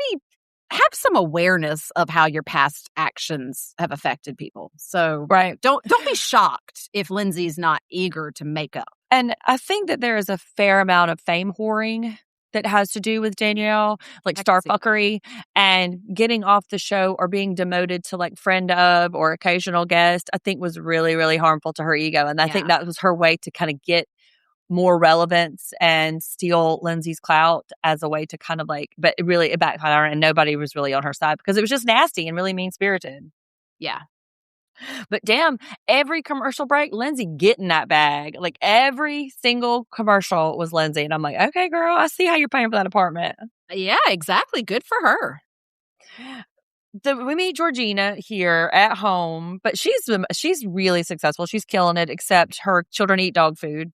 have some awareness of how your past actions have affected people. So don't be shocked if Lindsay's not eager to make up. And I think that there is a fair amount of fame whoring that has to do with Danielle, like star fuckery and getting off the show or being demoted to like friend of or occasional guest. I think was really, really harmful to her ego. And I think that was her way to kind of get more relevance and steal Lindsay's clout as a way to kind of but really it backfired on her, and nobody was really on her side because it was just nasty and really mean-spirited. Yeah. But damn, every commercial break, Lindsay getting that bag. Like every single commercial was Lindsay. And I'm like, okay, girl, I see how you're paying for that apartment. Yeah, exactly. Good for her. We meet Georgina here at home, but she's really successful. She's killing it, except her children eat dog food.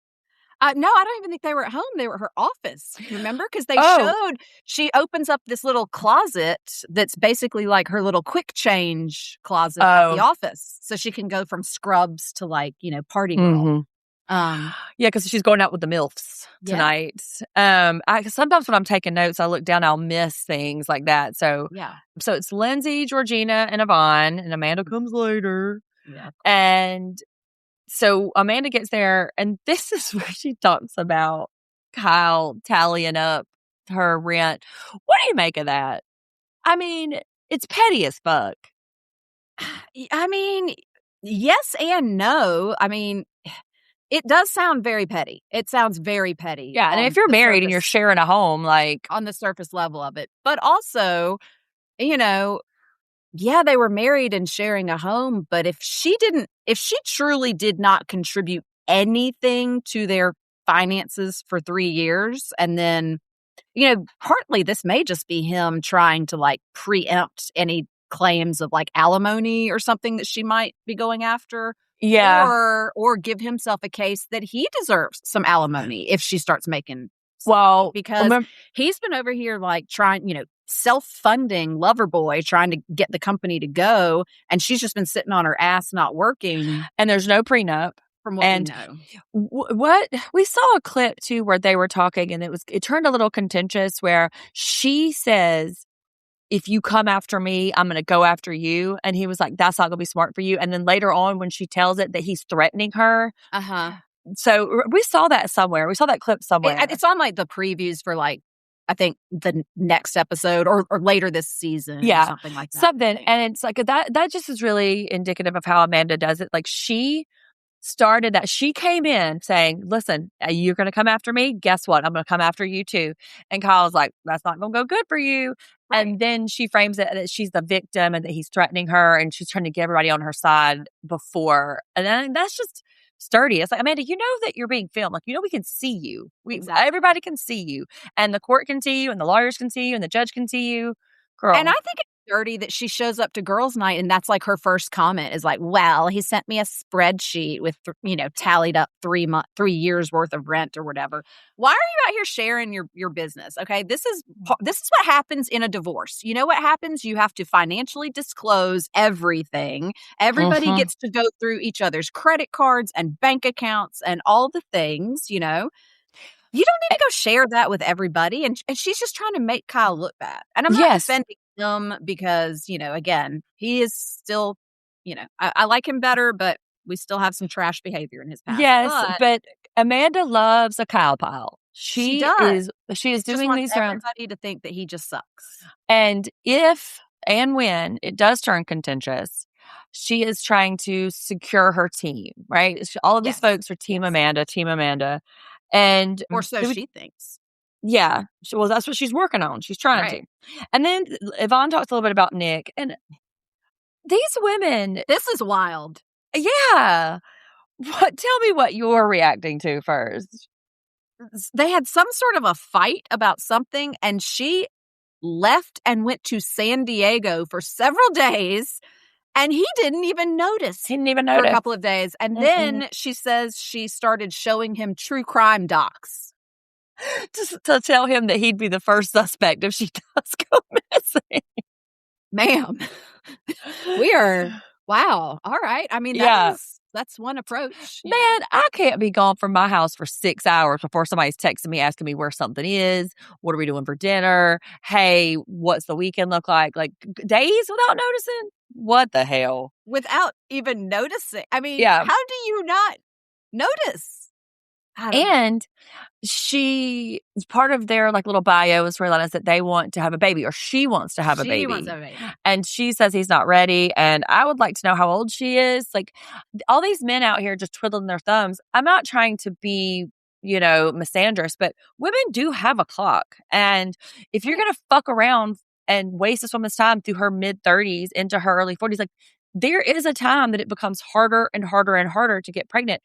No, I don't even think they were at home. They were at her office. Remember? Because they showed, she opens up this little closet that's basically like her little quick change closet at the office. So she can go from scrubs to party girl. Yeah, because she's going out with the MILFs tonight. Sometimes when I'm taking notes, I look down, I'll miss things like that. So so it's Lindsay, Georgina, and Yvonne, and Amanda comes later. Yeah. And so Amanda gets there, and this is where she talks about Kyle tallying up her rent. What do you make of that? I mean, it's petty as fuck. I mean, yes and no. I mean, it does sound very petty. It sounds very petty. Yeah, and if you're married and you're sharing a home, on the surface level of it. But also, they were married and sharing a home, but if she truly did not contribute anything to their finances for 3 years, and then, partly this may just be him trying to preempt any claims of alimony or something that she might be going after. Yeah. Or give himself a case that he deserves some alimony if she starts making. Well, because he's been over here trying, self-funding Loverboy, trying to get the company to go, and she's just been sitting on her ass not working. And there's no prenup. From what we know. What we saw a clip too where they were talking, and it turned a little contentious where she says, if you come after me, I'm going to go after you. And he was like, that's not going to be smart for you. And then later on, when she tells it that he's threatening her. So we saw that somewhere. We saw that clip somewhere. It's on like the previews for like, I think the next episode or later this season. Or something like that. Something. And it's like that just is really indicative of how Amanda does it. Like she started that. She came in saying, listen, you're going to come after me. Guess what? I'm going to come after you too. And Kyle's like, that's not going to go good for you. Right. And then she frames it that she's the victim and that he's threatening her and she's trying to get everybody on her side before. And then that's just sturdy. It's like, Amanda, you know that you're being filmed. Like, you know, we can see you. Exactly. Everybody can see you. And the court can see you and the lawyers can see you and the judge can see you. Girl. And I think it's dirty that she shows up to girls' night and that's like her first comment is like, well, he sent me a spreadsheet with, tallied up 3 years worth of rent or whatever. Why are you out here sharing your business? Okay. This is what happens in a divorce. You know what happens? You have to financially disclose everything. Everybody gets to go through each other's credit cards and bank accounts and all the things, You don't need to go share that with everybody. And she's just trying to make Kyle look bad. And I'm not defending him because, again, he is still, I like him better, but we still have some trash behavior in his past. Yes, but Amanda loves a Kyle pile. She does. She is doing these rounds. Everybody to think that he just sucks. And if and when it does turn contentious, she is trying to secure her team, right? All of these folks are Team Amanda. And or so she thinks. Yeah. Well, that's what she's working on. She's trying to. And then Yvonne talks a little bit about Nick. And these women. This is wild. Yeah. Tell me what you're reacting to first. They had some sort of a fight about something, and she left and went to San Diego for several days. And he didn't even notice. For a couple of days. And then she says she started showing him true crime docs. Just to tell him that he'd be the first suspect if she does go missing. Ma'am. Wow. All right. I mean, that's one approach. Man, I can't be gone from my house for 6 hours before somebody's texting me, asking me where something is. What are we doing for dinner? Hey, what's the weekend look like? Like days without noticing? What the hell? Without even noticing. I mean, how do you not notice? And she, part of their like little bio and storyline is that they want to have a baby, or she wants to have a baby. She wants a baby. And she says he's not ready. And I would like to know how old she is. Like all these men out here just twiddling their thumbs. I'm not trying to be, misandrous, but women do have a clock. And if you're going to fuck around and waste this woman's time through her mid-30s into her early 40s, like there is a time that it becomes harder and harder and harder to get pregnant.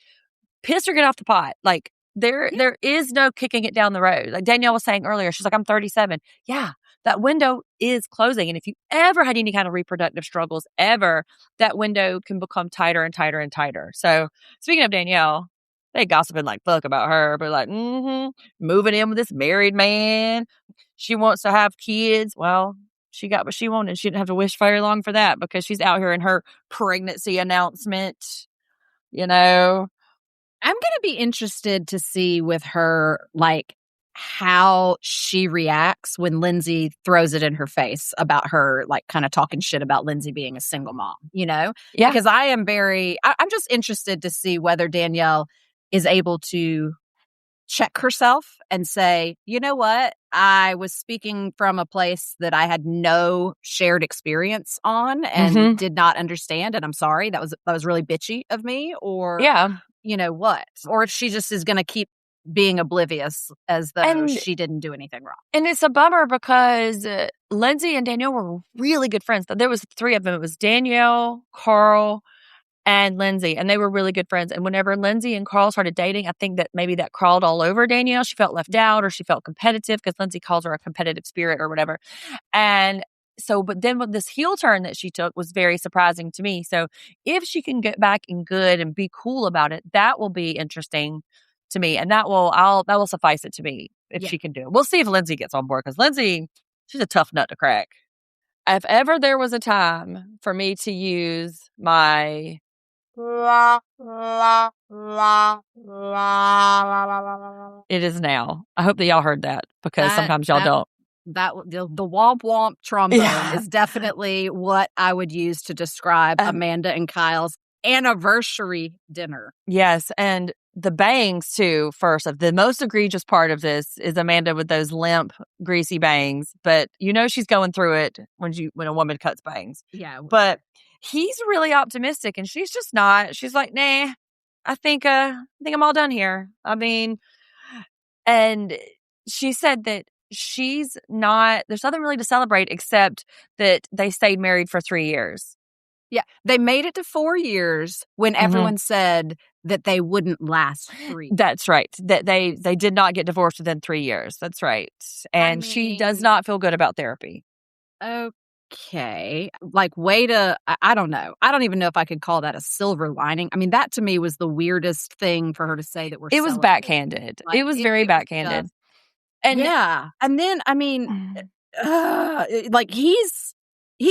Piss or get off the pot. Like there is no kicking it down the road. Like Danielle was saying earlier, she's like, I'm 37. Yeah, that window is closing. And if you ever had any kind of reproductive struggles ever, that window can become tighter and tighter and tighter. So speaking of Danielle, they gossiping like fuck about her, but like, moving in with this married man. She wants to have kids. Well, she got what she wanted. She didn't have to wish very long for that because she's out here in her pregnancy announcement, I'm going to be interested to see with her, like, how she reacts when Lindsay throws it in her face about her, like, kind of talking shit about Lindsay being a single mom, Yeah. Because I'm just interested to see whether Danielle is able to check herself and say, you know what? I was speaking from a place that I had no shared experience on and did not understand. And I'm sorry. That was really bitchy of me. Or, what? Or if she just is going to keep being oblivious as though she didn't do anything wrong. And it's a bummer because Lindsay and Danielle were really good friends. There was 3 of them. It was Danielle, Carl, and Lindsay, and they were really good friends. And whenever Lindsay and Carl started dating, I think that maybe that crawled all over Danielle. She felt left out, or she felt competitive because Lindsay calls her a competitive spirit or whatever. And so, but then with this heel turn that she took was very surprising to me. So if she can get back in good and be cool about it, that will be interesting to me. And that will suffice it to me if she can do it. We'll see if Lindsay gets on board because Lindsay, she's a tough nut to crack. If ever there was a time for me to use my it is now. I hope that y'all heard that because sometimes y'all don't. The womp womp trombone is definitely what I would use to describe Amanda and Kyle's anniversary dinner. Yes, and the bangs too. First, the most egregious part of this is Amanda with those limp, greasy bangs. But she's going through it when a woman cuts bangs. Yeah, but he's really optimistic, and she's just not. She's like, nah, I think I'm all done here. I mean, and she said that she's not. There's nothing really to celebrate except that they stayed married for 3 years. Yeah, they made it to 4 years when everyone said that they wouldn't last 3. That's right. That they did not get divorced within 3 years. That's right. And she does not feel good about therapy. Okay. Like, way to, I don't know. I don't even know if I could call that a silver lining. I mean, that to me was the weirdest thing for her to say that It was backhanded. It was very backhanded. And yeah. And then, I mean, like he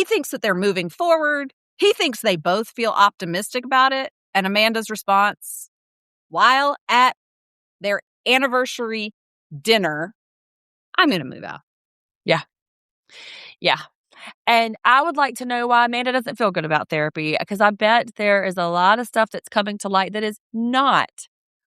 thinks that they're moving forward. He thinks they both feel optimistic about it. And Amanda's response, while at their anniversary dinner, I'm going to move out. Yeah. Yeah. And I would like to know why Amanda doesn't feel good about therapy, because I bet there is a lot of stuff that's coming to light that is not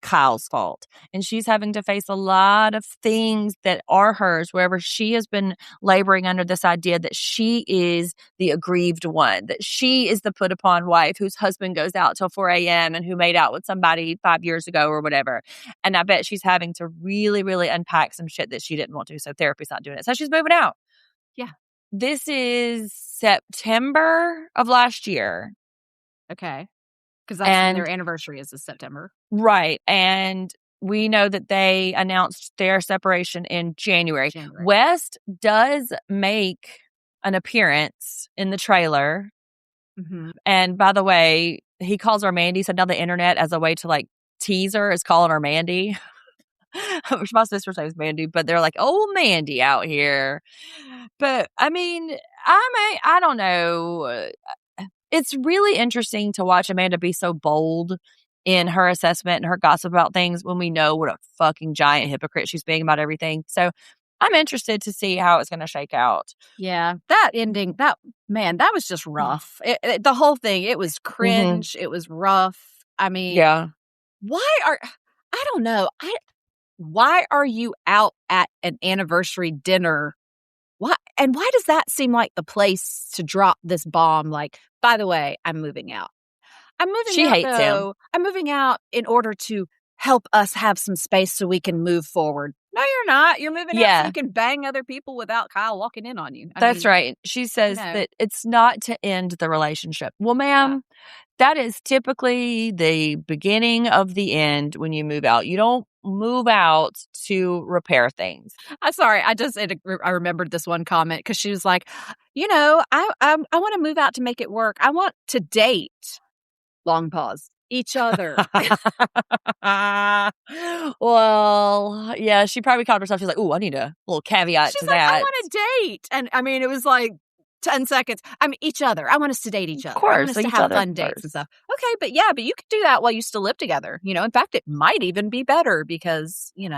Kyle's fault. And she's having to face a lot of things that are hers, wherever she has been laboring under this idea that she is the aggrieved one, that she is the put upon wife whose husband goes out till 4 a.m. and who made out with somebody 5 years ago or whatever. And I bet she's having to really, really unpack some shit that she didn't want to. So therapy's not doing it. So she's moving out. Yeah. This is September of last year. Okay. Because that's when their anniversary is this September. Right. And we know that they announced their separation in January. West does make an appearance in the trailer. Mm-hmm. And by the way, he calls her Mandy. So now the internet, as a way to like tease her, is calling her Mandy. Which my sister's name is Mandy, but they're like, oh, Mandy out here. But I mean, I don't know. It's really interesting to watch Amanda be so bold in her assessment and her gossip about things when we know what a fucking giant hypocrite she's being about everything. So I'm interested to see how it's going to shake out. Yeah, that ending, that was just rough. The whole thing, it was cringe. Mm-hmm. It was rough. I mean, yeah. I don't know. Why are you out at an anniversary dinner? Why does that seem like the place to drop this bomb? Like, by the way, I'm moving out. She hates him. I'm moving out in order to help us have some space so we can move forward. No, you're not. You're moving out so you can bang other people without Kyle walking in on you. That's right. She says that it's not to end the relationship. Well, ma'am, that is typically the beginning of the end when you move out. You don't move out to repair things. I'm sorry. I remembered this one comment because she was like, I want to move out to make it work. I want to date. Long pause. Each other. Well, yeah, she probably caught herself. She's like, "Ooh, I need a little caveat to that." I want to date, and I mean, it was like 10 seconds. I mean, each other. I want us to date each other. Of course, I want us to have fun dates and stuff. Okay, but you could do that while you still live together. In fact, it might even be better because you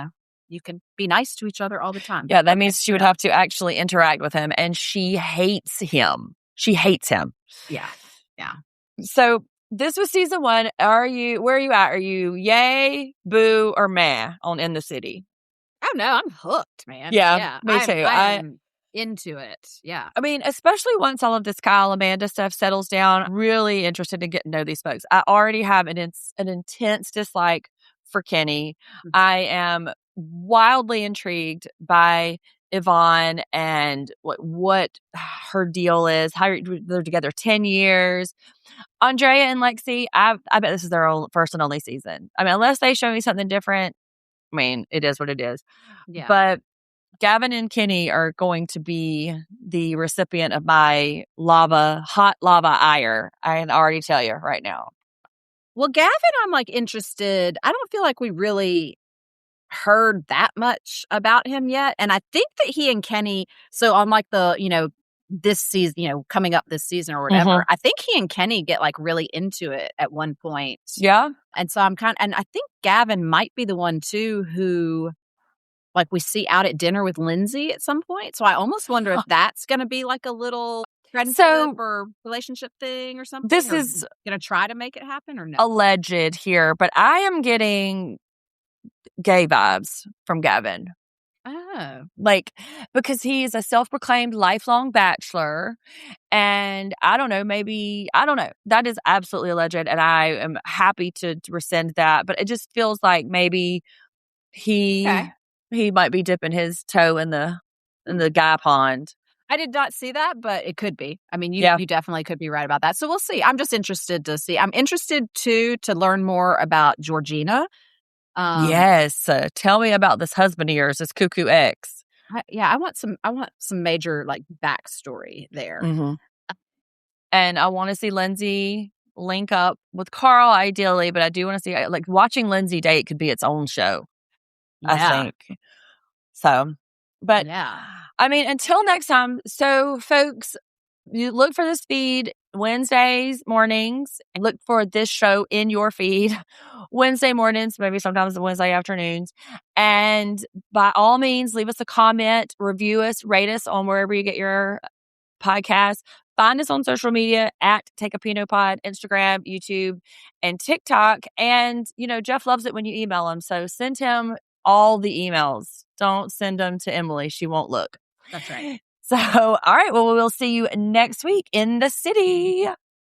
can be nice to each other all the time. Yeah, that means she would have to actually interact with him, and she hates him. Yeah. So. This was season 1. Where are you at? Are you yay, boo, or meh on In the City? Oh no, I'm hooked, man. Yeah, me too. I'm into it. Yeah. I mean, especially once all of this Kyle Amanda stuff settles down, I'm really interested in getting to know these folks. I already have an intense dislike for Kenny. Mm-hmm. I am wildly intrigued by Yvonne and what her deal is. How they're together 10 years. Andrea and Lexi, I bet this is their first and only season. I mean, unless they show me something different, I mean, it is what it is. Yeah. But Gavin and Kenny are going to be the recipient of my hot lava ire. I can already tell you right now. Well, Gavin, I'm like interested. I don't feel like we really heard that much about him yet. And I think that he and Kenny, so on like the, this season, coming up this season or whatever, mm-hmm. I think he and Kenny get like really into it at one point. Yeah. And so and I think Gavin might be the one too who like we see out at dinner with Lindsay at some point. So I almost wonder if that's going to be like a little friendship or relationship thing or something. This is going to try to make it happen or no? Alleged here, but I am getting gay vibes from Gavin. Oh. Like, because he's a self-proclaimed lifelong bachelor. And I don't know, that is absolutely alleged. And I am happy to rescind that. But it just feels like maybe he might be dipping his toe in the guy pond. I did not see that, but it could be. I mean, you definitely could be right about that. So we'll see. I'm just interested to see. I'm interested too to learn more about Georgina. Yes. Tell me about this husband of yours, this cuckoo ex. I want some major like backstory there. Mm-hmm. And I want to see Lindsay link up with Carl ideally, but I do want to see, like, watching Lindsay date could be its own show. I think. So, but I mean, until next time. So folks, you look for this feed Wednesdays mornings, and look for this show in your feed Wednesday mornings, maybe sometimes Wednesday afternoons. And by all means, leave us a comment, review us, rate us on wherever you get your podcast. Find us on social media at Take a Pinot Pod, Instagram, YouTube, and TikTok. And, Jeff loves it when you email him. So send him all the emails. Don't send them to Emily. She won't look. That's right. So, all right. Well, we'll see you next week in the city.